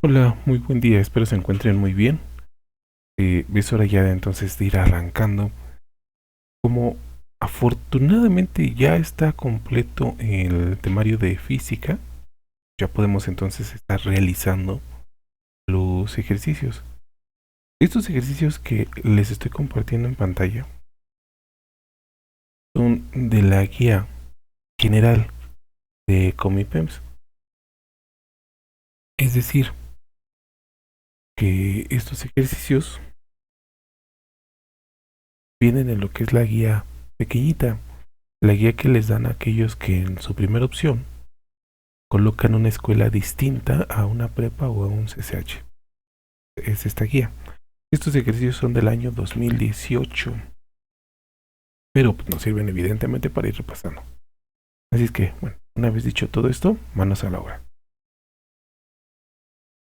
Hola, muy buen día, espero se encuentren muy bien. Es hora ya de entonces de ir arrancando. Como afortunadamente ya está completo el temario de física, ya podemos entonces estar realizando los ejercicios. Estos ejercicios que les estoy compartiendo en pantalla son de la guía general de Comipems. Es decir, que estos ejercicios vienen en lo que es la guía pequeñita, la guía que les dan a aquellos que en su primera opción colocan una escuela distinta a una prepa o a un CCH. Es esta guía. Estos ejercicios son del año 2018, pero pues, nos sirven evidentemente para ir repasando. Así es que, bueno, una vez dicho todo esto, manos a la obra.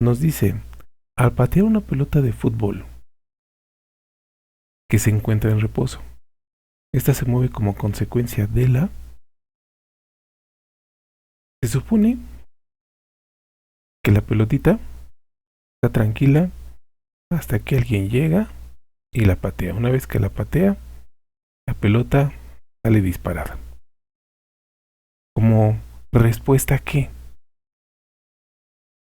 Nos dice, al patear una pelota de fútbol que se encuentra en reposo, esta se mueve como consecuencia de la... Se supone que la pelotita está tranquila hasta que alguien llega y la patea. Una vez que la patea, la pelota sale disparada. Como respuesta a qué,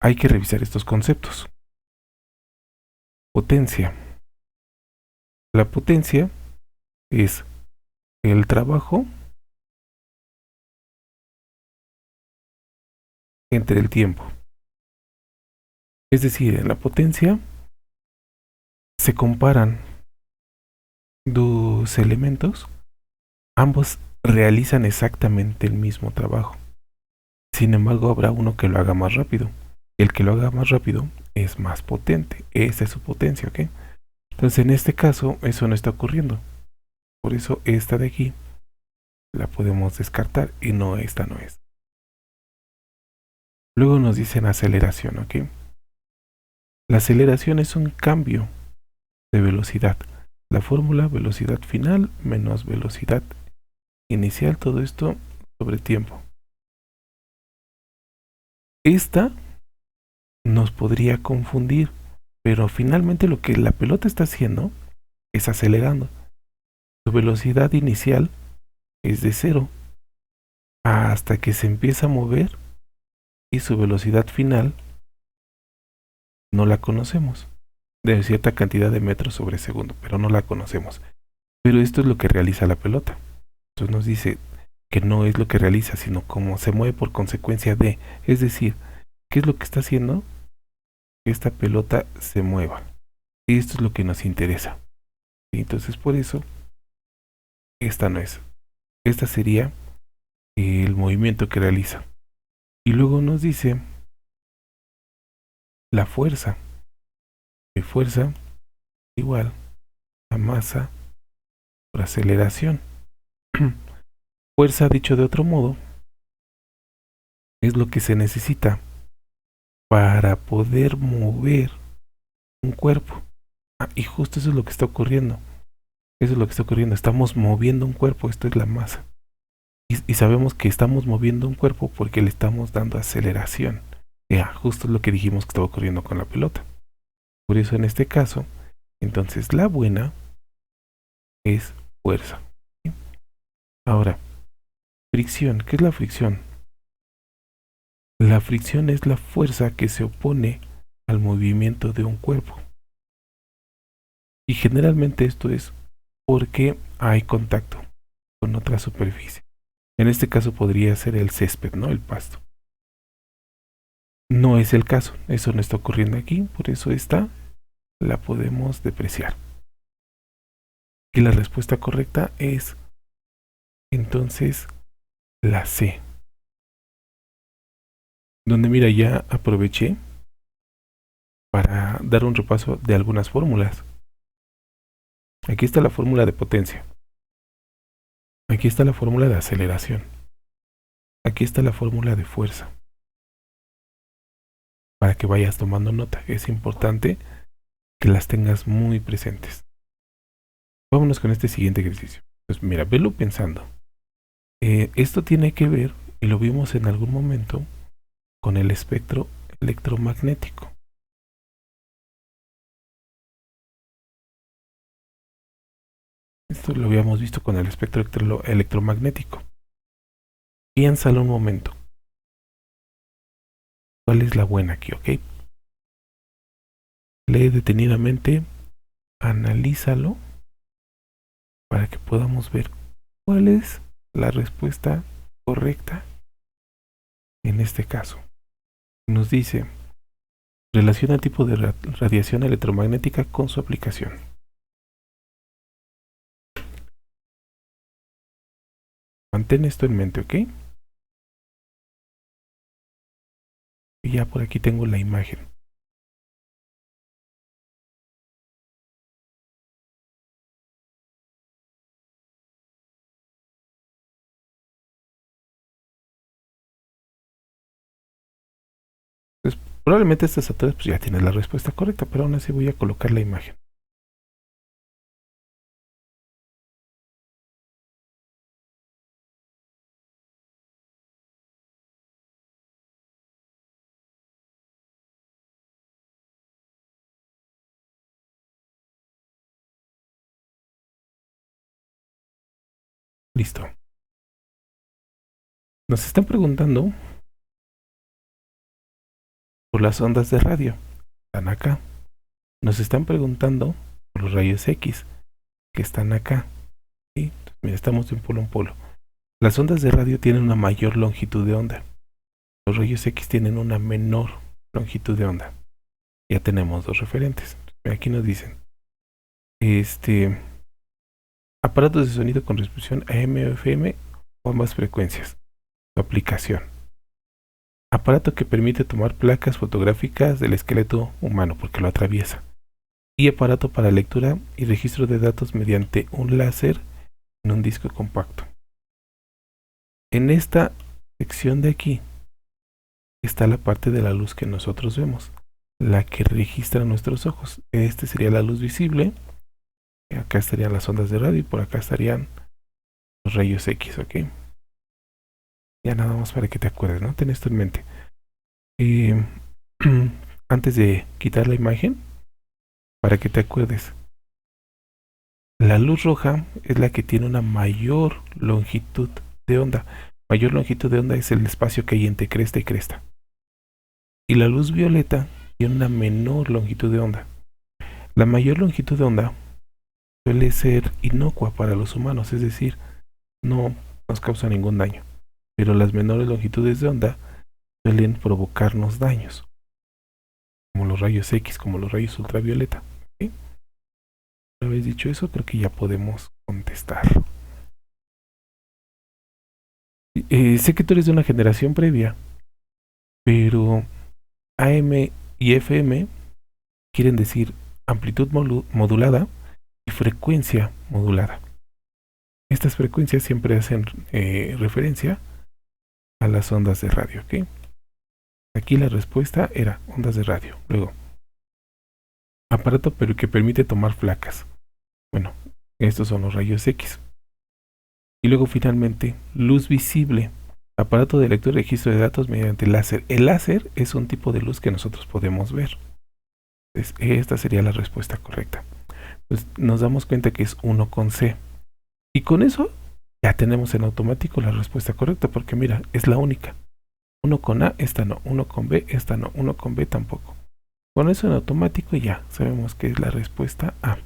hay que revisar estos conceptos. Potencia. La potencia es el trabajo entre el tiempo. Es decir, en la potencia se comparan dos elementos, ambos realizan exactamente el mismo trabajo. Sin embargo, habrá uno que lo haga más rápido. El que lo haga más rápido es más potente. Esa es su potencia, ¿ok? Entonces, en este caso, eso no está ocurriendo. Por eso, esta de aquí la podemos descartar y no, esta no es. Luego nos dicen aceleración, ¿ok? La aceleración es un cambio de velocidad. La fórmula velocidad final menos velocidad inicial, todo esto sobre tiempo. Esta nos podría confundir, pero finalmente lo que la pelota está haciendo es acelerando. Su velocidad inicial es de 0 hasta que se empieza a mover y su velocidad final no la conocemos. De cierta cantidad de metros sobre segundo, pero no la conocemos. Pero esto es lo que realiza la pelota. Entonces nos dice que no es lo que realiza, sino cómo se mueve por consecuencia de. Es decir, ¿qué es lo que está haciendo? Que esta pelota se mueva. Y esto es lo que nos interesa. Y entonces por eso, esta no es. Esta sería el movimiento que realiza. Y luego nos dice la fuerza. De fuerza igual a masa por aceleración. Fuerza, dicho de otro modo, es lo que se necesita para poder mover un cuerpo. Y justo eso es lo que está ocurriendo. Eso es lo que está ocurriendo. Estamos moviendo un cuerpo. Esto es la masa. Y sabemos que estamos moviendo un cuerpo porque le estamos dando aceleración. Justo es lo que dijimos que estaba ocurriendo con la pelota. Por eso en este caso, entonces la buena es fuerza. ¿Sí? Ahora, fricción. ¿Qué es la fricción? La fricción es la fuerza que se opone al movimiento de un cuerpo. Y generalmente esto es porque hay contacto con otra superficie. En este caso podría ser el césped, ¿no? El pasto. No es el caso, eso no está ocurriendo aquí, por eso esta la podemos depreciar. Y la respuesta correcta es entonces la C. Donde mira, ya aproveché para dar un repaso de algunas fórmulas. Aquí está la fórmula de potencia. Aquí está la fórmula de aceleración. Aquí está la fórmula de fuerza. Para que vayas tomando nota, es importante que las tengas muy presentes. Vámonos con este siguiente ejercicio. Pues mira, velo pensando. Esto tiene que ver, y lo vimos en algún momento, con el espectro electromagnético. Esto lo habíamos visto con el espectro electromagnético. Piénsalo un momento. ¿Cuál es la buena aquí, ok? Lee detenidamente, analízalo para que podamos ver cuál es la respuesta correcta en este caso. Nos dice, relaciona el tipo de radiación electromagnética con su aplicación. Mantén esto en mente, ¿ok? Y ya por aquí tengo la imagen. Entonces, probablemente a estas alturas pues ya tienes la respuesta correcta, pero aún así voy a colocar la imagen. Listo. Nos están preguntando por las ondas de radio. Están acá. Nos están preguntando por los rayos X, que están acá. ¿Sí? Mira, estamos de un polo a un polo. Las ondas de radio tienen una mayor longitud de onda. Los rayos X tienen una menor longitud de onda. Ya tenemos dos referentes. Aquí nos dicen, aparatos de sonido con resolución AM o FM o ambas frecuencias. Su aplicación. Aparato que permite tomar placas fotográficas del esqueleto humano porque lo atraviesa. Y aparato para lectura y registro de datos mediante un láser en un disco compacto. En esta sección de aquí está la parte de la luz que nosotros vemos, la que registra nuestros ojos. Este sería la luz visible. Acá estarían las ondas de radio y por acá estarían los rayos X, ¿ok? Ya nada más para que te acuerdes, ¿no? Ten esto en mente. Antes de quitar la imagen, para que te acuerdes, la luz roja es la que tiene una mayor longitud de onda. Mayor longitud de onda es el espacio que hay entre cresta y cresta. Y la luz violeta tiene una menor longitud de onda. La mayor longitud de onda suele ser inocua para los humanos, es decir, no nos causa ningún daño. Pero las menores longitudes de onda suelen provocarnos daños, como los rayos X, como los rayos ultravioleta. ¿Sí? Una vez dicho eso, creo que ya podemos contestar. Sé que tú eres de una generación previa, pero AM y FM quieren decir amplitud modulada y frecuencia modulada. Estas frecuencias siempre hacen referencia a las ondas de radio, ¿ok? Aquí la respuesta era ondas de radio. Luego, aparato pero que permite tomar placas. Bueno, estos son los rayos X. Y luego finalmente, luz visible. Aparato de lectura y registro de datos mediante láser. El láser es un tipo de luz que nosotros podemos ver. Entonces, esta sería la respuesta correcta. Pues nos damos cuenta que es 1 con C. Y con eso ya tenemos en automático la respuesta correcta, porque mira, es la única. 1 con A, esta no. 1 con B, esta no. 1 con B tampoco. Con eso en automático ya sabemos que es la respuesta A.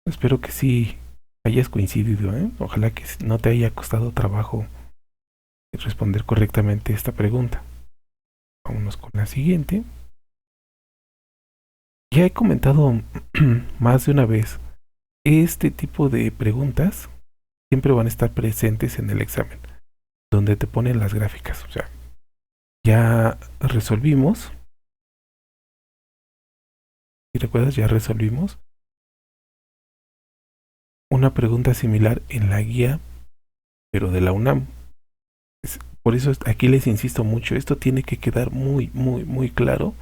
Espero que sí hayas coincidido, ¿eh? Ojalá que no te haya costado trabajo responder correctamente esta pregunta. Vámonos con la siguiente. Ya he comentado más de una vez, este tipo de preguntas siempre van a estar presentes en el examen, donde te ponen las gráficas. O sea, ya resolvimos. Si recuerdas, ya resolvimos una pregunta similar en la guía, pero de la UNAM. Por eso aquí les insisto mucho, esto tiene que quedar muy claro,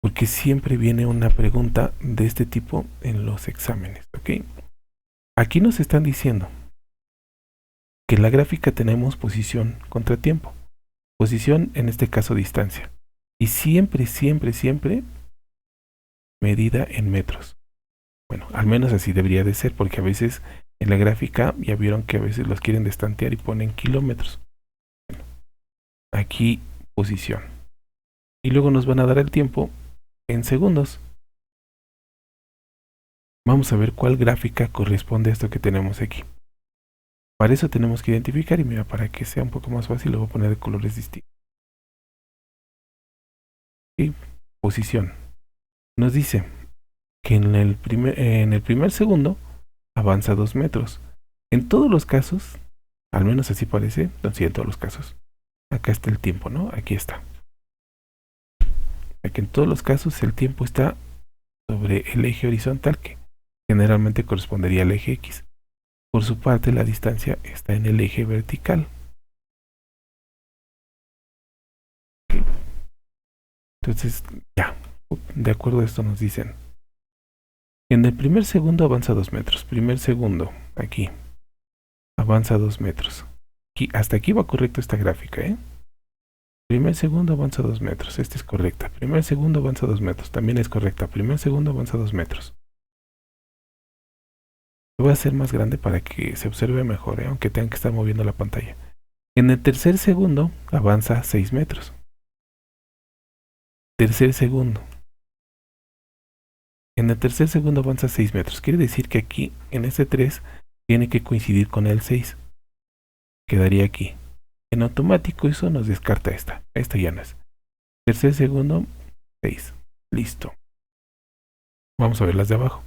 porque siempre viene una pregunta de este tipo en los exámenes, ¿ok? Aquí nos están diciendo que en la gráfica tenemos posición contra tiempo. Posición, en este caso, distancia. Y siempre medida en metros. Bueno, al menos así debería de ser, porque a veces en la gráfica ya vieron que a veces los quieren destantear y ponen kilómetros. Bueno, aquí posición. Y luego nos van a dar el tiempo en segundos. Vamos a ver cuál gráfica corresponde a esto que tenemos aquí. Para eso tenemos que identificar, y mira, para que sea un poco más fácil, lo voy a poner de colores distintos. Y posición. Nos dice que en el primer segundo avanza 2 metros. En todos los casos, al menos así parece, no, sí, en todos los casos. Acá está el tiempo, ¿no? Aquí está. Aquí en todos los casos el tiempo está sobre el eje horizontal, que generalmente correspondería al eje X. Por su parte, la distancia está en el eje vertical. Entonces, ya, de acuerdo a esto nos dicen. En el primer segundo avanza 2 metros. Primer segundo, aquí, avanza 2 metros. Aquí, hasta aquí va correcto esta gráfica, ¿eh? Primer segundo avanza 2 metros. Esta es correcta. Primer segundo avanza 2 metros. También es correcta. Primer segundo avanza 2 metros. Lo voy a hacer más grande para que se observe mejor, ¿eh? Aunque tengan que estar moviendo la pantalla. En el tercer segundo avanza 6 metros. Tercer segundo. En el tercer segundo avanza 6 metros. Quiere decir que aquí, en este 3, tiene que coincidir con el 6. Quedaría aquí. En automático eso nos descarta esta. Esta ya no es. Tercer segundo, 6. Listo. Vamos a ver las de abajo.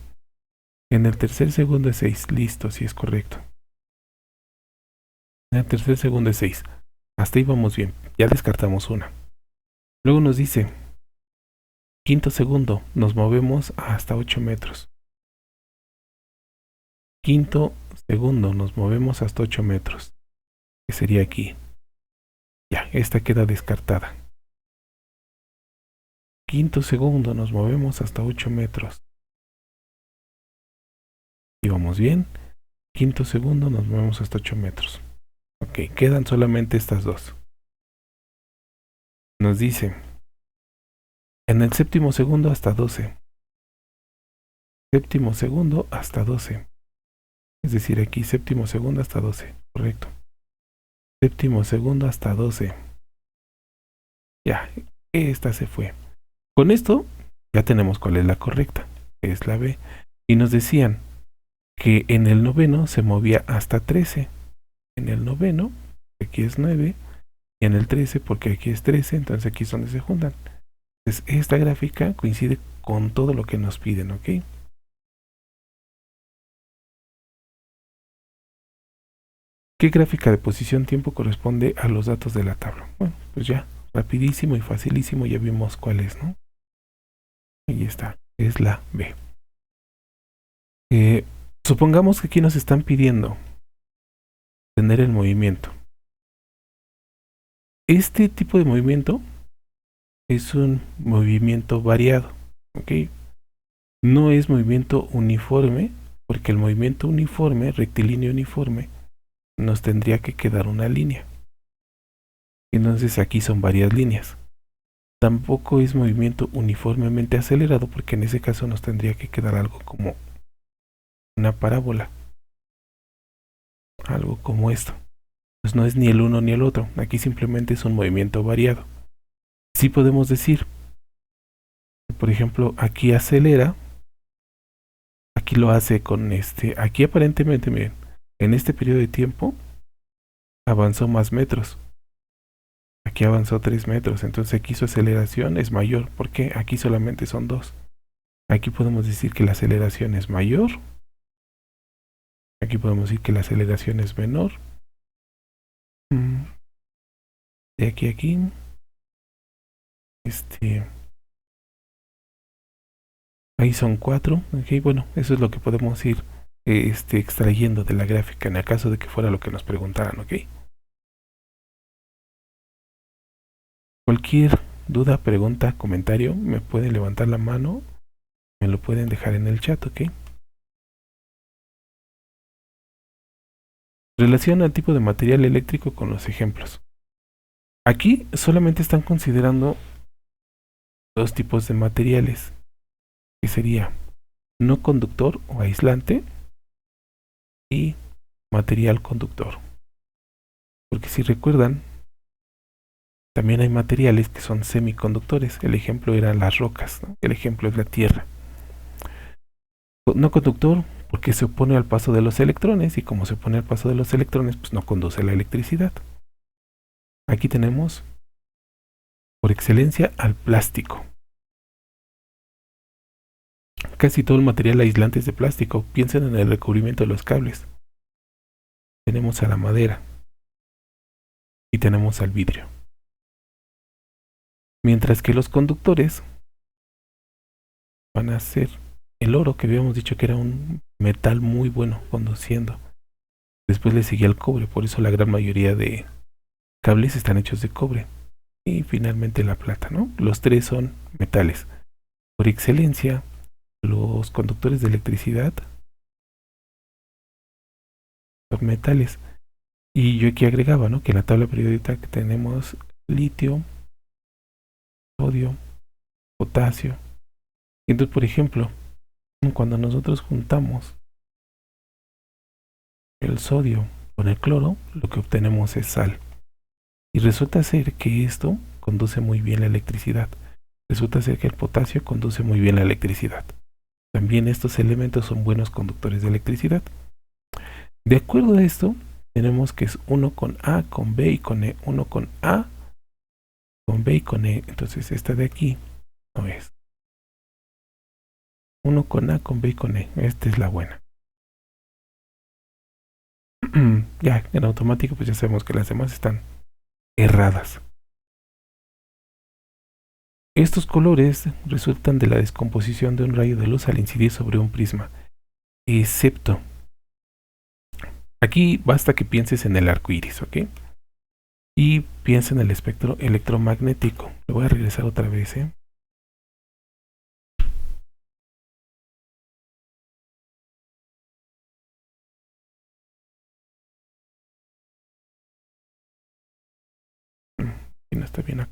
En el tercer segundo es 6. Listo, sí es correcto. En el tercer segundo es 6. Hasta ahí vamos bien. Ya descartamos una. Luego nos dice, quinto segundo, nos movemos hasta 8 metros. Quinto segundo, nos movemos hasta 8 metros. Que sería aquí. Ya, esta queda descartada. Quinto segundo, nos movemos hasta 8 metros. Y vamos bien. Quinto segundo, nos movemos hasta 8 metros. Ok, quedan solamente estas dos. Nos dice, en el séptimo segundo hasta 12. Séptimo segundo hasta 12. Es decir, aquí séptimo segundo hasta 12. Correcto. Séptimo segundo hasta 12. Ya, esta se fue. Con esto ya tenemos cuál es la correcta. Es la B. Y nos decían que en el noveno se movía hasta 13. En el noveno, aquí es 9. Y en el 13, porque aquí es 13, entonces aquí es donde se juntan. Entonces esta gráfica coincide con todo lo que nos piden, ¿ok? ¿Qué gráfica de posición tiempo corresponde a los datos de la tabla? Bueno, pues ya, rapidísimo y facilísimo, ya vimos cuál es, ¿no? Ahí está, es la B. Supongamos que aquí nos están pidiendo tener el movimiento. Este tipo de movimiento es un movimiento variado, ¿ok? No es movimiento uniforme, porque el movimiento uniforme, rectilíneo uniforme, nos tendría que quedar una línea. Entonces aquí son varias líneas. Tampoco es movimiento uniformemente acelerado, porque en ese caso nos tendría que quedar algo como una parábola. Algo como esto. Pues no es ni el uno ni el otro. Aquí simplemente es un movimiento variado. Sí podemos decir, por ejemplo, aquí acelera. Aquí lo hace con aquí aparentemente, miren, en este periodo de tiempo avanzó más metros. Aquí avanzó 3 metros, entonces aquí su aceleración es mayor, porque aquí solamente son 2. Aquí podemos decir que la aceleración es mayor. Aquí podemos decir que la aceleración es menor. De aquí a aquí. Ahí son 4. Ok, bueno, eso es lo que podemos ir extrayendo de la gráfica en el caso de que fuera lo que nos preguntaran, ok. Cualquier duda, pregunta, comentario, me pueden levantar la mano, me lo pueden dejar en el chat, ok. Relaciona el tipo de material eléctrico con los ejemplos. Aquí solamente están considerando dos tipos de materiales, que sería no conductor o aislante y material conductor. Porque si recuerdan, también hay materiales que son semiconductores. El ejemplo eran las rocas, ¿no? El ejemplo es la tierra. No conductor porque se opone al paso de los electrones, y como se opone al paso de los electrones, pues no conduce la electricidad. Aquí tenemos por excelencia al plástico. Casi todo el material aislante es de plástico. Piensen en el recubrimiento de los cables. Tenemos a la madera y tenemos al vidrio. Mientras que los conductores van a ser el oro, que habíamos dicho que era un metal muy bueno conduciendo. Después le seguía el cobre, por eso la gran mayoría de cables están hechos de cobre. Y finalmente la plata, ¿no? Los tres son metales. Por excelencia, los conductores de electricidad son metales. Y yo aquí agregaba, ¿no? Que en la tabla periódica que tenemos litio, sodio, potasio. Entonces, por ejemplo, cuando nosotros juntamos el sodio con el cloro, lo que obtenemos es sal. Y resulta ser que esto conduce muy bien la electricidad. Resulta ser que el potasio conduce muy bien la electricidad. También estos elementos son buenos conductores de electricidad. De acuerdo a esto, tenemos que es uno con A, con B y con E. Uno con A, con B y con E. Entonces esta de aquí no es. Uno con A, con B y con E. Esta es la buena. Ya, en automático pues ya sabemos que las demás están erradas. Estos colores resultan de la descomposición de un rayo de luz al incidir sobre un prisma. Excepto. Aquí basta que pienses en el arco iris, ¿ok? Y piensa en el espectro electromagnético. Lo voy a regresar otra vez, ¿eh? Y no está bien acá.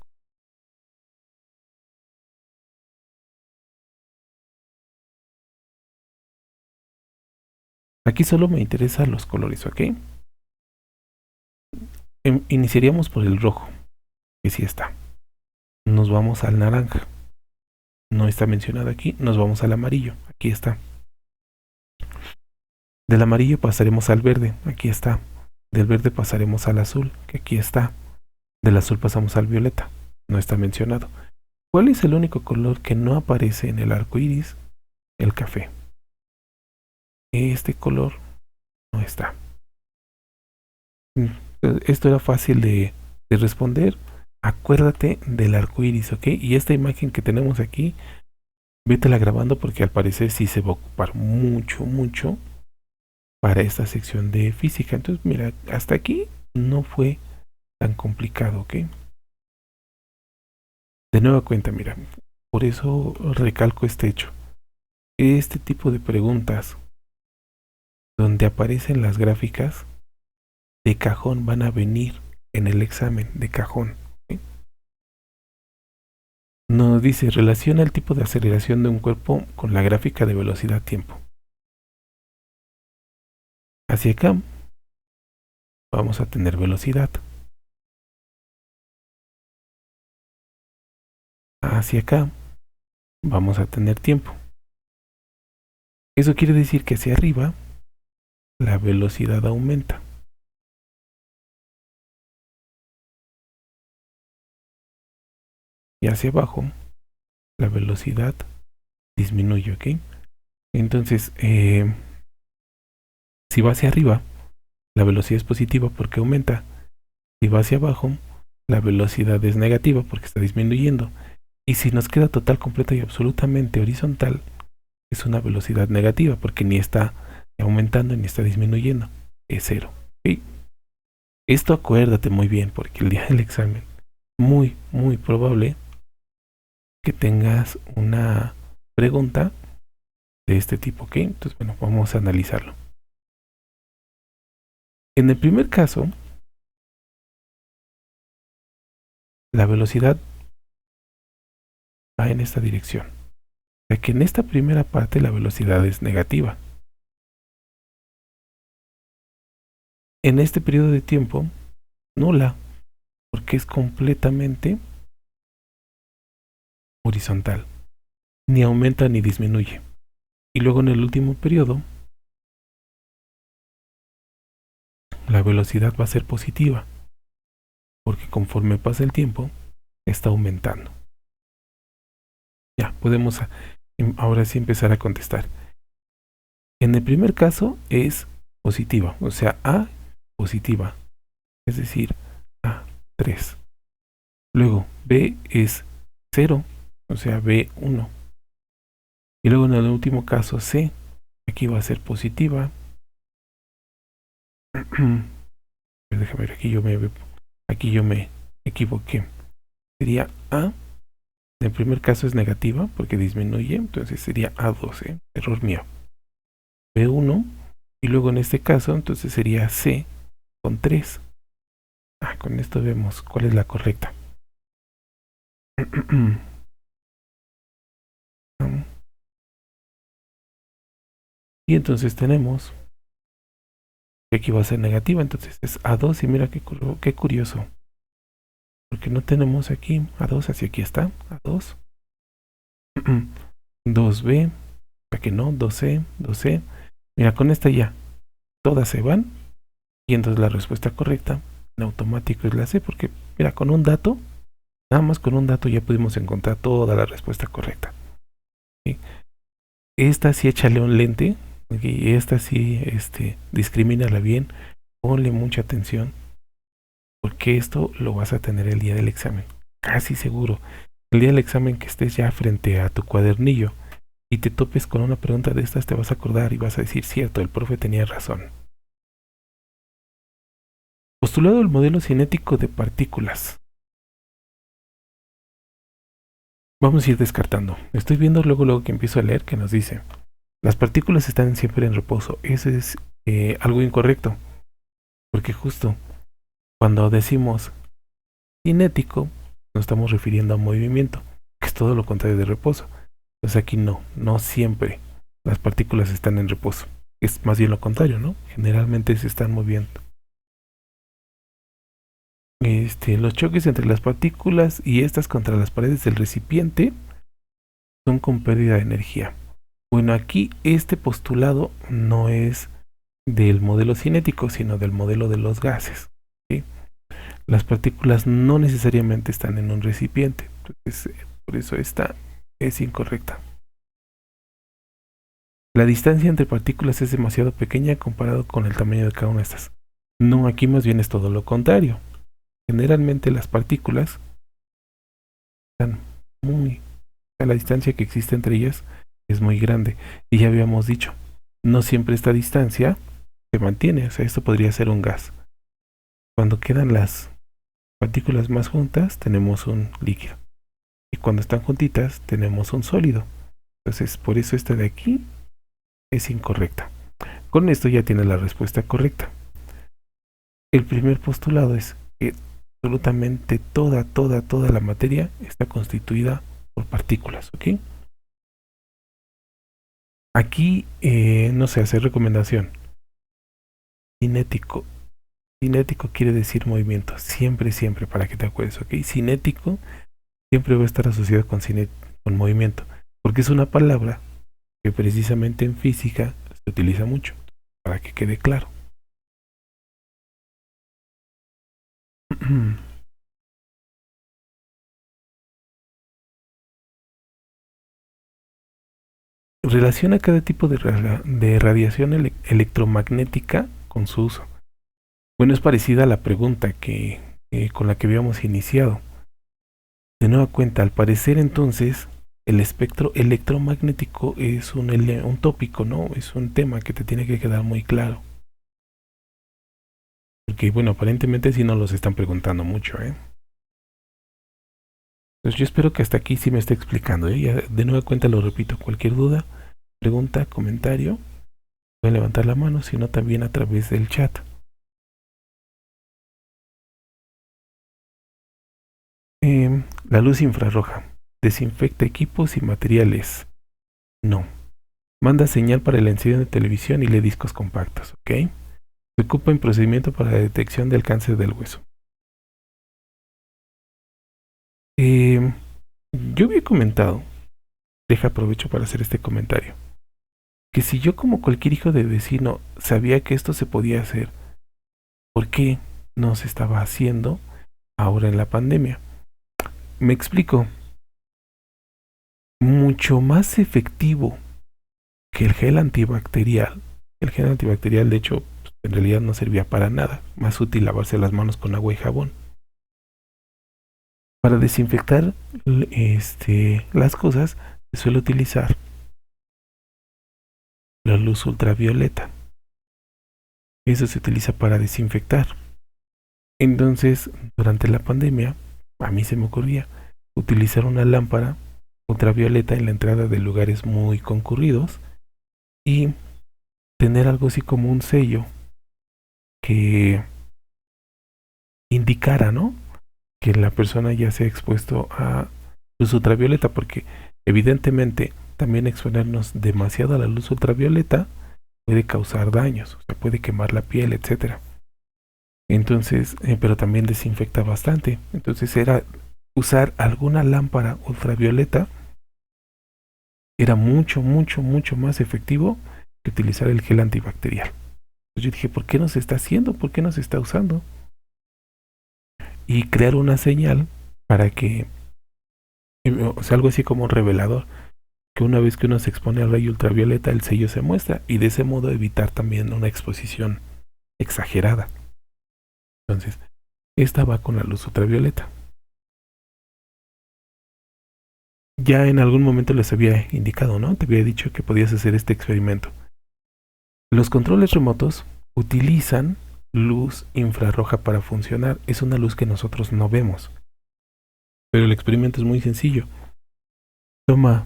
Aquí solo me interesan los colores, ¿ok? Iniciaríamos por el rojo, que sí está. Nos vamos al naranja. No está mencionado aquí. Nos vamos al amarillo. Aquí está. Del amarillo pasaremos al verde. Aquí está. Del verde pasaremos al azul, que aquí está. Del azul pasamos al violeta. No está mencionado. ¿Cuál es el único color que no aparece en el arco iris? El café. Este color no está. Esto era fácil de responder. Acuérdate del arco iris, ¿ok? Y esta imagen que tenemos aquí, vétela grabando porque al parecer sí se va a ocupar mucho, mucho para esta sección de física. Entonces, mira, hasta aquí no fue tan complicado, ¿ok? De nueva cuenta, mira, por eso recalco este hecho. Este tipo de preguntas donde aparecen las gráficas de cajón van a venir en el examen de cajón. ¿Sí? Nos dice, relaciona el tipo de aceleración de un cuerpo con la gráfica de velocidad-tiempo. Hacia acá vamos a tener velocidad. Hacia acá vamos a tener tiempo. Eso quiere decir que hacia arriba la velocidad aumenta. Y hacia abajo la velocidad disminuye, ¿ok? Entonces, si va hacia arriba, la velocidad es positiva porque aumenta. Si va hacia abajo, la velocidad es negativa porque está disminuyendo. Y si nos queda total, completa y absolutamente horizontal, es una velocidad negativa porque ni está aumentando ni está disminuyendo. Es cero. ¿Sí? Esto acuérdate muy bien porque el día del examen, muy, muy probable que tengas una pregunta de este tipo, ¿ok? Entonces, bueno, vamos a analizarlo. En el primer caso, la velocidad va en esta dirección. sea que en esta primera parte la velocidad es negativa. En este periodo de tiempo, nula, porque es completamente horizontal. Ni aumenta ni disminuye. Y luego en el último periodo, la velocidad va a ser positiva, porque conforme pasa el tiempo, está aumentando. Ya, podemos ahora sí empezar a contestar. En el primer caso es positiva, o sea, A positiva, es decir, A 3. Luego B es 0, o sea, B 1. Y luego en el último caso C, aquí va a ser positiva. Déjame ver, aquí yo me equivoqué. Sería A, en el primer caso es negativa porque disminuye, entonces sería A12, error mío. B1, y luego en este caso entonces sería C con 3. Con esto vemos cuál es la correcta. Y entonces tenemos que aquí va a ser negativa, entonces es A2 y mira qué curioso. Porque no tenemos aquí A2, así aquí está, A2. 2B, para que no, 2C, 2C. Mira, con esta ya, todas se van. Y entonces la respuesta correcta en automático es la C, porque mira, con un dato, nada más con un dato ya pudimos encontrar toda la respuesta correcta. ¿Sí? Esta sí échale un lente, y esta sí discrimínala bien, ponle mucha atención, porque esto lo vas a tener el día del examen, casi seguro. El día del examen que estés ya frente a tu cuadernillo y te topes con una pregunta de estas, te vas a acordar y vas a decir, cierto, el profe tenía razón. Postulado el modelo cinético de partículas. Vamos a ir descartando. Estoy viendo luego que empiezo a leer que nos dice, las partículas están siempre en reposo. Eso es algo incorrecto, porque justo cuando decimos cinético, nos estamos refiriendo a movimiento, que es todo lo contrario de reposo. Entonces aquí no siempre las partículas están en reposo. Es más bien lo contrario, ¿no? Generalmente se están moviendo. Los choques entre las partículas y estas contra las paredes del recipiente son con pérdida de energía. Bueno, aquí este postulado no es del modelo cinético, sino del modelo de los gases. ¿Sí? Las partículas no necesariamente están en un recipiente, entonces, por eso esta es incorrecta. La distancia entre partículas es demasiado pequeña comparado con el tamaño de cada una de estas. No, aquí más bien es todo lo contrario. Generalmente las partículas están la distancia que existe entre ellas es muy grande. Y ya habíamos dicho, no siempre esta distancia se mantiene, o sea, esto podría ser un gas. Cuando quedan las partículas más juntas, tenemos un líquido. Y cuando están juntitas, tenemos un sólido. Entonces, por eso esta de aquí es incorrecta. Con esto ya tienes la respuesta correcta. El primer postulado es que absolutamente toda la materia está constituida por partículas, ¿ok? Aquí no sé, hacer recomendación. Cinético. Cinético quiere decir movimiento. Siempre, para que te acuerdes, ¿ok? Cinético siempre va a estar asociado con movimiento. Porque es una palabra que precisamente en física se utiliza mucho. Para que quede claro. Relaciona cada tipo de radiación electromagnética con su uso. Bueno, es parecida a la pregunta con la que habíamos iniciado. De nueva cuenta, al parecer entonces, el espectro electromagnético es un tópico, ¿no? Es un tema que te tiene que quedar muy claro. Porque, bueno, aparentemente sí nos los están preguntando mucho, ¿eh? Pues yo espero que hasta aquí sí me esté explicando, ¿eh? Ya de nueva cuenta lo repito, cualquier duda, pregunta, comentario, pueden levantar la mano, sino también a través del chat. La luz infrarroja desinfecta equipos y materiales. No. Manda señal para el encendido de televisión y lee discos compactos, ¿ok? Se ocupa en procedimiento para la detección del cáncer del hueso. Eh, yo había comentado, deja aprovecho para hacer este comentario, que si yo como cualquier hijo de vecino sabía que esto se podía hacer, ¿por qué no se estaba haciendo ahora en la pandemia? Me explico, mucho más efectivo que el gel antibacterial de hecho en realidad no servía para nada, más útil lavarse las manos con agua y jabón. Para desinfectar las cosas se suele utilizar la luz ultravioleta. Eso se utiliza para desinfectar. Entonces, durante la pandemia, a mí se me ocurría utilizar una lámpara ultravioleta en la entrada de lugares muy concurridos y tener algo así como un sello que indicara, ¿no? Que la persona ya se ha expuesto a luz ultravioleta, porque evidentemente también exponernos demasiado a la luz ultravioleta puede causar daños, o sea, puede quemar la piel, etcétera. Entonces, pero también desinfecta bastante. Entonces era usar alguna lámpara ultravioleta era mucho, mucho, mucho más efectivo que utilizar el gel antibacterial. Entonces yo dije, ¿por qué no se está haciendo? ¿Por qué no se está usando? Y crear una señal para que, o sea, algo así como un revelador, que una vez que uno se expone al rayo ultravioleta, el sello se muestra y de ese modo evitar también una exposición exagerada. Entonces, esta va con la luz ultravioleta. Ya en algún momento les había indicado, ¿no? Te había dicho que podías hacer este experimento. Los controles remotos utilizan luz infrarroja para funcionar. Es una luz que nosotros no vemos. Pero el experimento es muy sencillo. Toma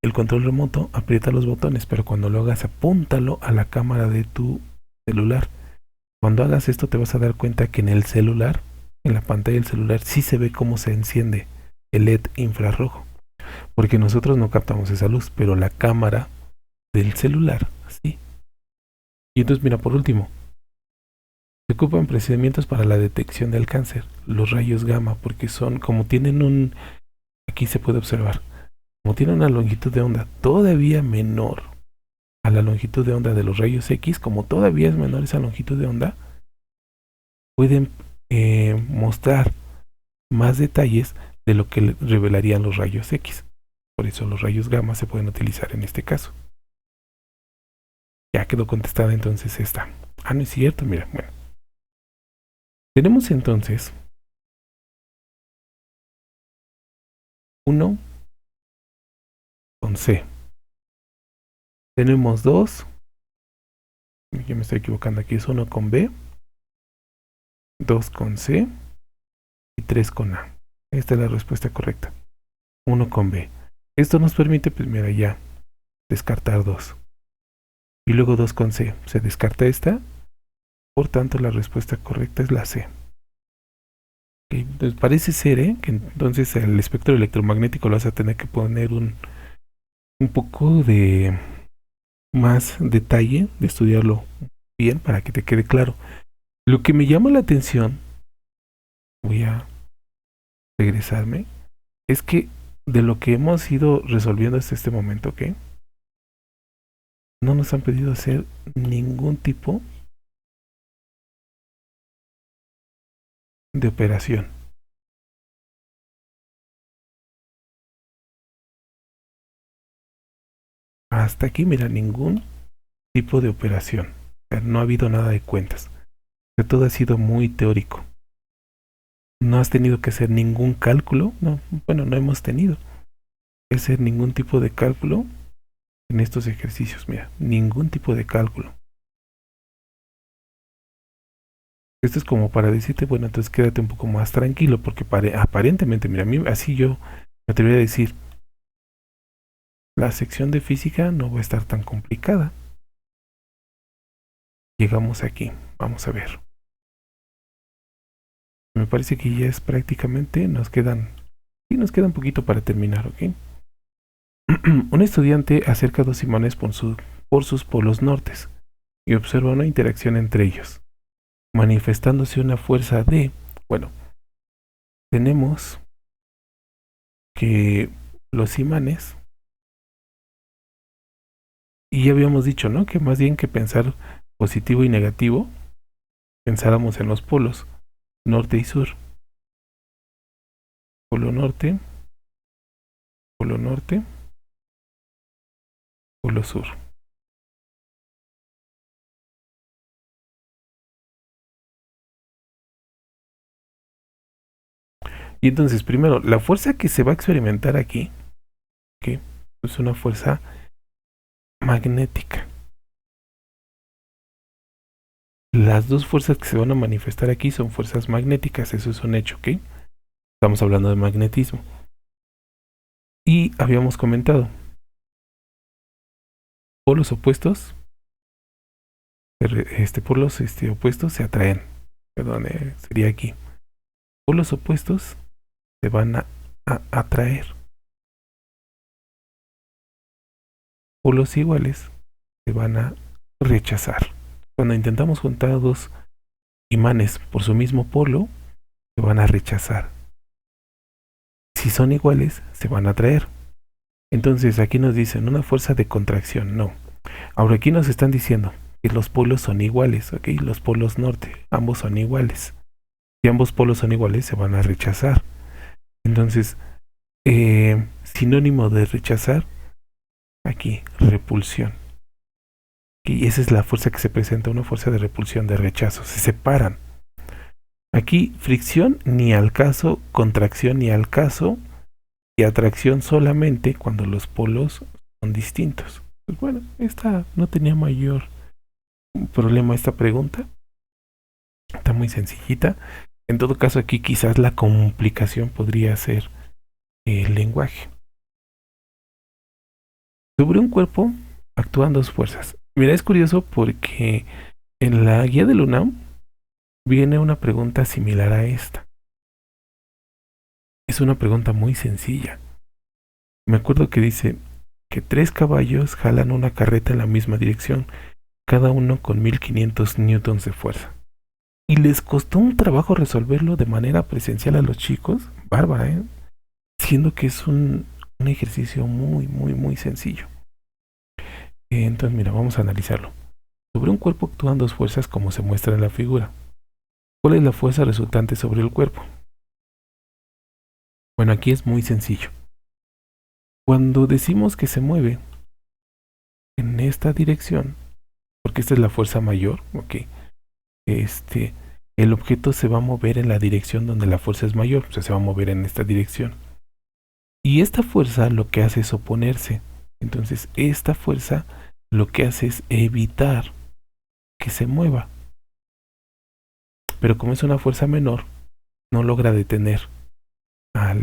el control remoto, aprieta los botones, pero cuando lo hagas, apúntalo a la cámara de tu celular. Cuando hagas esto te vas a dar cuenta que en el celular, en la pantalla del celular, sí se ve cómo se enciende el LED infrarrojo. Porque nosotros no captamos esa luz, pero la cámara del celular, sí. Y entonces, mira, por último, se ocupan procedimientos para la detección del cáncer, los rayos gamma, porque son, como tienen aquí se puede observar, como tienen una longitud de onda todavía menor a la longitud de onda de los rayos X, como todavía es menor esa longitud de onda, pueden mostrar más detalles de lo que revelarían los rayos X. Por eso los rayos gamma se pueden utilizar en este caso. Ya quedó contestada entonces esta. Ah, no es cierto, mira, bueno. Tenemos entonces 1 con C. Tenemos 2, yo me estoy equivocando aquí, es 1 con B, 2 con C y 3 con A. Esta es la respuesta correcta. 1 con B. Esto nos permite, pues mira, ya descartar 2. Y luego 2 con C. Se descarta esta. Por tanto, la respuesta correcta es la C. Okay, entonces parece ser que entonces el espectro electromagnético lo vas a tener que poner un poco de más detalle, de estudiarlo bien para que te quede claro. Lo que me llama la atención, voy a regresarme, es que de lo que hemos ido resolviendo hasta este momento, ¿ok? No nos han pedido hacer ningún tipo de operación. Hasta aquí, mira, ningún tipo de operación. O sea, no ha habido nada de cuentas. O sea, todo ha sido muy teórico. No has tenido que hacer ningún cálculo. No, bueno, no hemos tenido que hacer ningún tipo de cálculo en estos ejercicios. Mira, ningún tipo de cálculo. Esto es como para decirte, bueno, entonces quédate un poco más tranquilo, porque aparentemente, mira, a mí así yo me atrevería a decir, la sección de física no va a estar tan complicada. Llegamos aquí, vamos a ver. Me parece que ya es prácticamente, sí, nos queda un poquito para terminar, ¿ok? Un estudiante acerca dos imanes por sus polos nortes y observa una interacción entre ellos, manifestándose una fuerza de... Bueno, tenemos que los imanes, y ya habíamos dicho, ¿no? Que más bien que pensar positivo y negativo, pensáramos en los polos, norte y sur. Polo norte, polo norte, polo sur. Y entonces, primero, la fuerza que se va a experimentar aquí, que es una fuerza magnética. Las dos fuerzas que se van a manifestar aquí son fuerzas magnéticas, eso es un hecho, ¿ok? Estamos hablando de magnetismo. Y habíamos comentado, polos opuestos, polos opuestos se atraen. Perdón, sería aquí. Polos opuestos se van a atraer. Polos iguales se van a rechazar. Cuando intentamos juntar dos imanes por su mismo polo, se van a rechazar. Si son iguales, se van a atraer. Entonces aquí nos dicen una fuerza de contracción, no. Ahora aquí nos están diciendo que los polos son iguales, ¿ok? Los polos norte, ambos son iguales. Si ambos polos son iguales, se van a rechazar. Entonces, sinónimo de rechazar, aquí, repulsión. Y esa es la fuerza que se presenta, una fuerza de repulsión, de rechazo. Se separan. Aquí, fricción ni al caso, contracción ni al caso, y atracción solamente cuando los polos son distintos. Pues bueno, esta no tenía mayor problema esta pregunta. Está muy sencillita. En todo caso, aquí quizás la complicación podría ser el lenguaje. Sobre un cuerpo actúan dos fuerzas. Mira, es curioso porque en la guía del UNAM viene una pregunta similar a esta. Es una pregunta muy sencilla. Me acuerdo que dice que 3 caballos jalan una carreta en la misma dirección, cada uno con 1500 newtons de fuerza. Y les costó un trabajo resolverlo de manera presencial a los chicos. Bárbara, ¿eh? Siendo que es un ejercicio muy sencillo. Entonces, mira, vamos a analizarlo. Sobre un cuerpo actúan dos fuerzas como se muestra en la figura. ¿Cuál es la fuerza resultante sobre el cuerpo? Bueno, aquí es muy sencillo. Cuando decimos que se mueve en esta dirección, porque esta es la fuerza mayor, ok, el objeto se va a mover en la dirección donde la fuerza es mayor, o sea, se va a mover en esta dirección. Y esta fuerza lo que hace es oponerse. Entonces, esta fuerza lo que hace es evitar que se mueva. Pero como es una fuerza menor, no logra detener al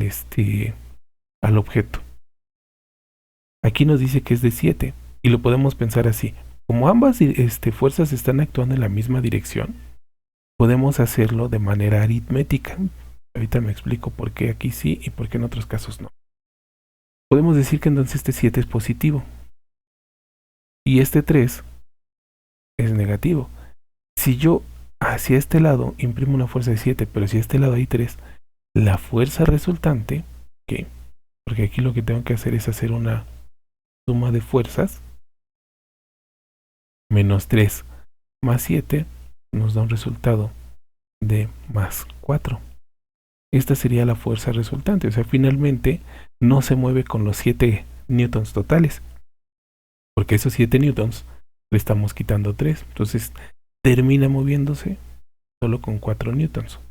objeto. Aquí nos dice que es de 7 y lo podemos pensar así. Como ambas fuerzas están actuando en la misma dirección, podemos hacerlo de manera aritmética. Ahorita me explico por qué aquí sí y por qué en otros casos no. Podemos decir que entonces este 7 es positivo y este 3 es negativo. Si yo hacia este lado imprimo una fuerza de 7, pero si a este lado hay 3, la fuerza resultante, ¿qué? Porque aquí lo que tengo que hacer es hacer una suma de fuerzas, menos 3 más 7 nos da un resultado de más 4. Esta sería la fuerza resultante, o sea, finalmente no se mueve con los 7 newtons totales, porque esos 7 newtons le estamos quitando 3, entonces termina moviéndose solo con 4 newtons.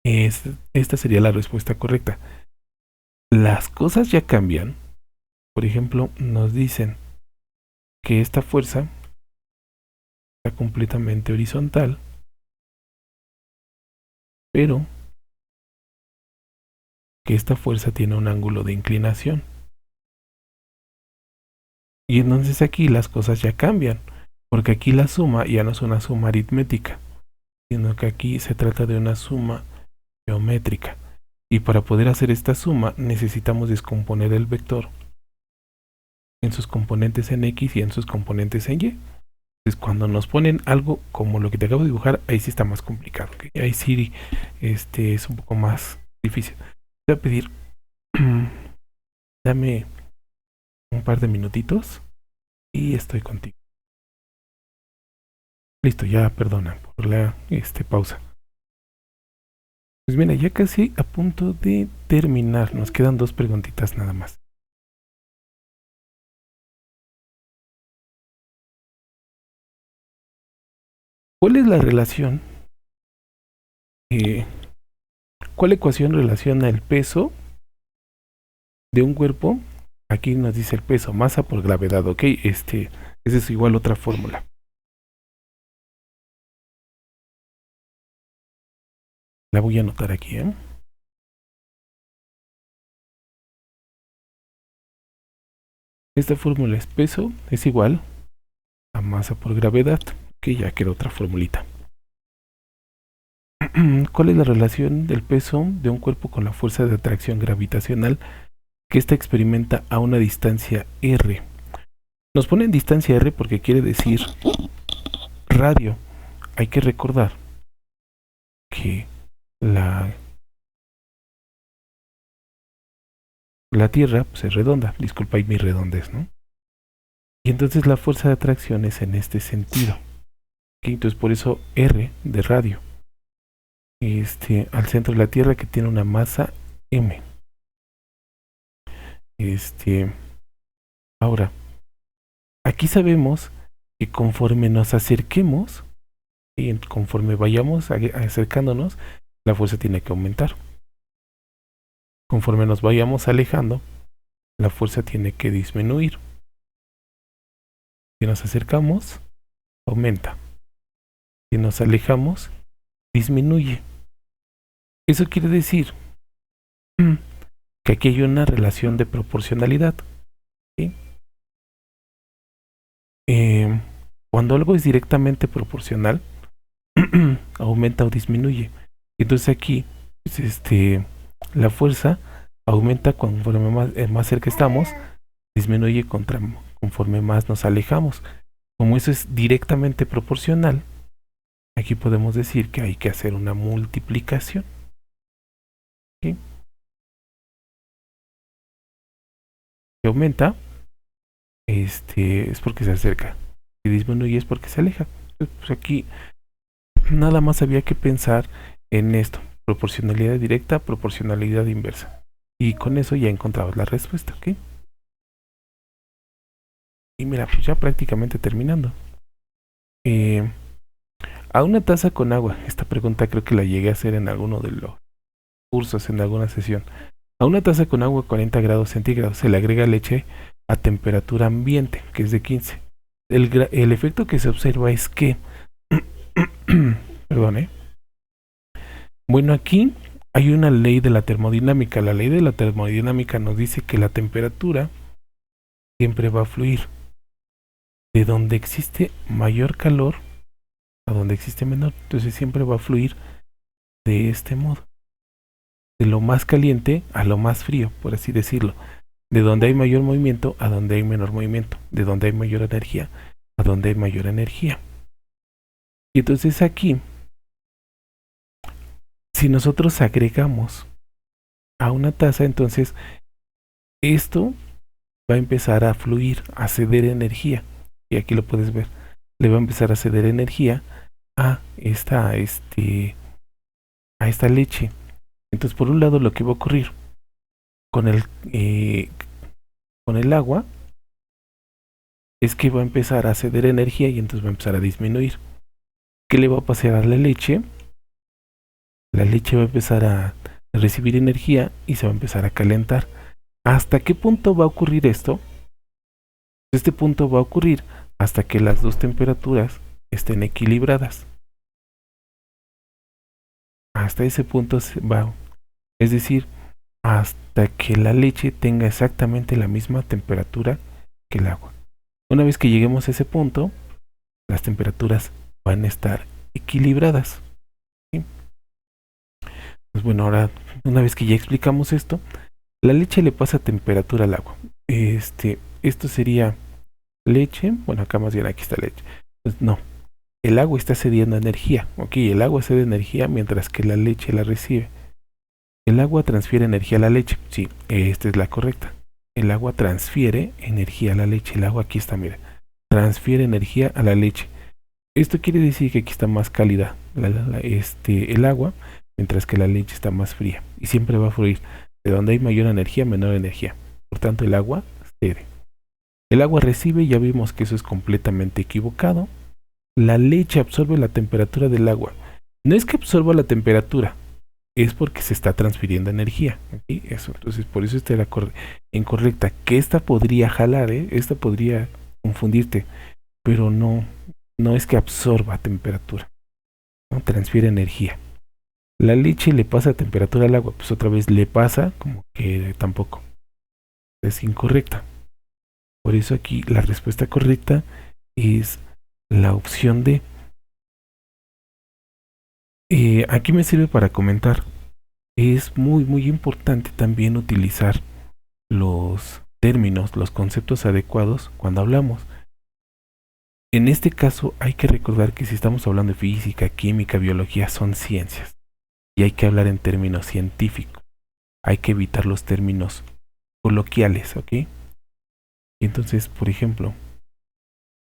Esta sería la respuesta correcta. Las cosas ya cambian. Por ejemplo, nos dicen que esta fuerza está completamente horizontal, pero que esta fuerza tiene un ángulo de inclinación. Y entonces aquí las cosas ya cambian, porque aquí la suma ya no es una suma aritmética, sino que aquí se trata de una suma geométrica. Y para poder hacer esta suma necesitamos descomponer el vector en sus componentes en X y en sus componentes en Y. Entonces, cuando nos ponen algo como lo que te acabo de dibujar, ahí sí está más complicado, ¿okay? Ahí sí es un poco más difícil. Te voy a pedir, dame un par de minutitos y estoy contigo. Listo, ya perdona por la pausa. Pues mira, ya casi a punto de terminar. Nos quedan 2 preguntitas nada más. ¿Cuál es la relación? ¿Cuál ecuación relaciona el peso de un cuerpo? Aquí nos dice el peso, masa por gravedad, ¿ok? Esa es igual otra fórmula. La voy a anotar aquí, ¿eh? Esta fórmula es peso, es igual a masa por gravedad, que ya queda otra formulita. ¿Cuál es la relación del peso de un cuerpo con la fuerza de atracción gravitacional que ésta experimenta a una distancia r? Nos ponen distancia r porque quiere decir radio. Hay que recordar que la Tierra pues, es redonda. Disculpa mi redondez, ¿no? Y entonces la fuerza de atracción es en este sentido. ¿Okay? Entonces por eso r de radio. Al centro de la Tierra que tiene una masa m. Ahora, aquí sabemos que conforme nos acerquemos y conforme vayamos acercándonos, la fuerza tiene que aumentar. Conforme nos vayamos alejando, la fuerza tiene que disminuir. Si nos acercamos, aumenta. Si nos alejamos, disminuye. Eso quiere decir que aquí hay una relación de proporcionalidad. ¿Sí? Cuando algo es directamente proporcional, aumenta o disminuye. Entonces aquí, pues, la fuerza aumenta conforme más cerca estamos, disminuye conforme más nos alejamos. Como eso es directamente proporcional, aquí podemos decir que hay que hacer una multiplicación. ¿Sí? Si aumenta, es porque se acerca. Si disminuye es porque se aleja. Pues aquí nada más había que pensar en esto. Proporcionalidad directa, proporcionalidad inversa. Y con eso ya encontramos la respuesta, ¿ok? Y mira, pues ya prácticamente terminando. A una taza con agua. Esta pregunta creo que la llegué a hacer en alguno de los cursos, en alguna sesión. A una taza con agua a 40 grados centígrados se le agrega leche a temperatura ambiente, que es de 15. El efecto que se observa es que... Perdón, Bueno, aquí hay una ley de la termodinámica. La ley de la termodinámica nos dice que la temperatura siempre va a fluir de donde existe mayor calor a donde existe menor. Entonces siempre va a fluir de este modo. De lo más caliente a lo más frío, por así decirlo. De donde hay mayor movimiento a donde hay menor movimiento. De donde hay mayor energía a donde hay mayor energía. Y entonces aquí, si nosotros agregamos a una taza, entonces esto va a empezar a fluir, a ceder energía. Y aquí lo puedes ver. Le va a empezar a ceder energía a esta leche. Entonces, por un lado, lo que va a ocurrir con el agua es que va a empezar a ceder energía y entonces va a empezar a disminuir. ¿Qué le va a pasar a la leche? La leche va a empezar a recibir energía y se va a empezar a calentar. ¿Hasta qué punto va a ocurrir esto? Este punto va a ocurrir hasta que las dos temperaturas estén equilibradas. Hasta ese punto se va, es decir, hasta que la leche tenga exactamente la misma temperatura que el agua. Una vez que lleguemos a ese punto, las temperaturas van a estar equilibradas. ¿Sí? Pues bueno, ahora, una vez que ya explicamos esto, la leche le pasa temperatura al agua. esto sería leche. Bueno, acá más bien aquí está leche. Pues no, el agua está cediendo energía. Ok, el agua cede energía mientras que la leche la recibe. El agua transfiere energía a la leche. Sí, esta es la correcta. El agua transfiere energía a la leche. El agua aquí está, mira. Transfiere energía a la leche. Esto quiere decir que aquí está más cálida el agua, mientras que la leche está más fría. Y siempre va a fluir. De donde hay mayor energía, menor energía. Por tanto, el agua cede. El agua recibe, ya vimos que eso es completamente equivocado. La leche absorbe la temperatura del agua. No es que absorba la temperatura, es porque se está transfiriendo energía. ¿Okay? Eso, entonces, por eso esta era incorrecta. Que esta podría jalar, esta podría confundirte, pero no es que absorba temperatura, no transfiere energía. La leche le pasa temperatura al agua, pues otra vez le pasa, como que tampoco. Es incorrecta. Por eso aquí la respuesta correcta es la opción D. Aquí me sirve para comentar. Es muy importante también utilizar los términos, los conceptos adecuados cuando hablamos. En este caso hay que recordar que si estamos hablando de física, química, biología, son ciencias. Y hay que hablar en términos científicos. Hay que evitar los términos coloquiales, ¿ok? Y entonces, por ejemplo,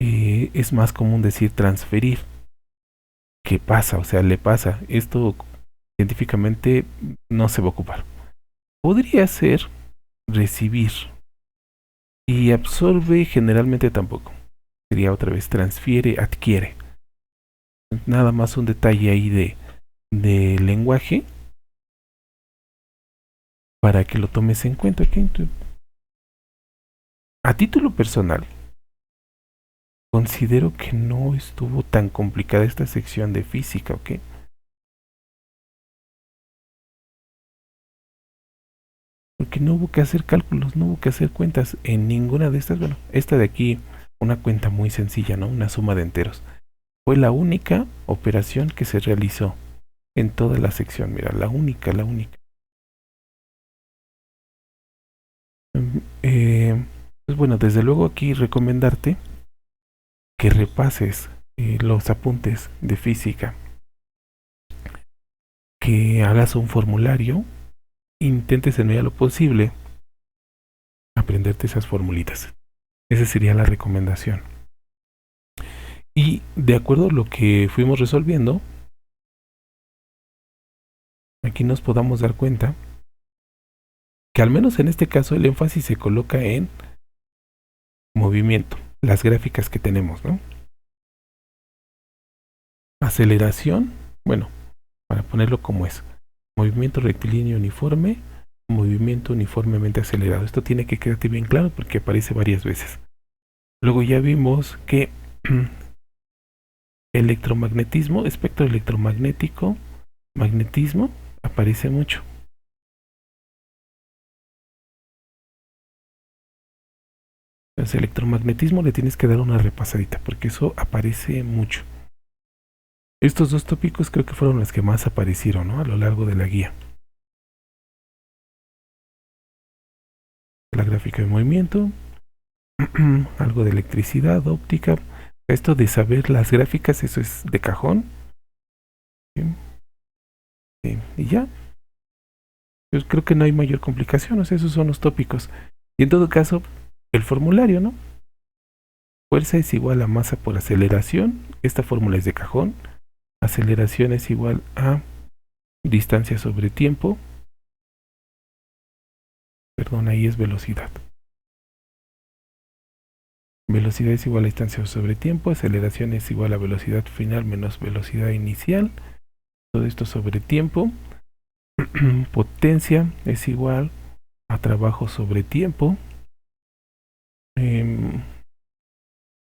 es más común decir transferir. ¿Qué pasa? O sea, le pasa. Esto científicamente no se va a ocupar. Podría ser recibir. Y absorbe generalmente tampoco. Sería otra vez transfiere, adquiere. Nada más un detalle ahí de lenguaje para que lo tomes en cuenta. ¿Okay? A título personal, considero que no estuvo tan complicada esta sección de física, ¿ok? Porque no hubo que hacer cálculos, no hubo que hacer cuentas en ninguna de estas. Bueno, esta de aquí, una cuenta muy sencilla, ¿no? Una suma de enteros. Fue la única operación que se realizó en toda la sección. Mira, la única. Pues bueno, desde luego aquí recomendarte que repases los apuntes de física, que hagas un formulario, intentes en medida de lo posible aprenderte esas formulitas. Esa sería la recomendación. Y de acuerdo a lo que fuimos resolviendo, aquí nos podamos dar cuenta que al menos en este caso el énfasis se coloca en movimiento, las gráficas que tenemos, ¿no? Aceleración, bueno, para ponerlo como es, movimiento rectilíneo uniforme, movimiento uniformemente acelerado. Esto tiene que quedarte bien claro porque aparece varias veces. Luego ya vimos que electromagnetismo, espectro electromagnético, magnetismo, aparece mucho. Entonces, electromagnetismo le tienes que dar una repasadita porque eso aparece mucho. Estos dos tópicos creo que fueron los que más aparecieron, ¿no? A lo largo de la guía. La gráfica de movimiento, algo de electricidad, óptica. Esto de saber las gráficas, eso es de cajón. Y ya. Yo creo que no hay mayor complicación, o sea, esos son los tópicos. Y en todo caso, el formulario, ¿no? Fuerza es igual a masa por aceleración. Esta fórmula es de cajón. Aceleración es igual a distancia sobre tiempo. Perdón, ahí es velocidad. Velocidad es igual a distancia sobre tiempo. Aceleración es igual a velocidad final menos velocidad inicial. Todo esto sobre tiempo. Potencia es igual a trabajo sobre tiempo.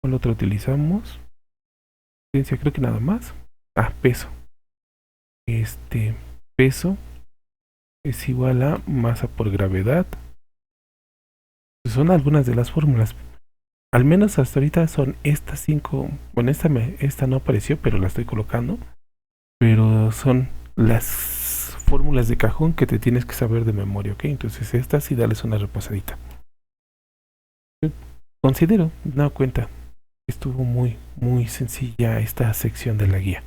¿Cuál otra utilizamos? Potencia creo que nada más. Peso. Peso es igual a masa por gravedad. Son algunas de las fórmulas. Al menos hasta ahorita son estas 5. Bueno, esta no apareció, pero la estoy colocando. Pero son las fórmulas de cajón que te tienes que saber de memoria, ¿ok? Entonces estas sí dales una repasadita. considero, me he dado cuenta, estuvo muy, muy sencilla esta sección de la guía.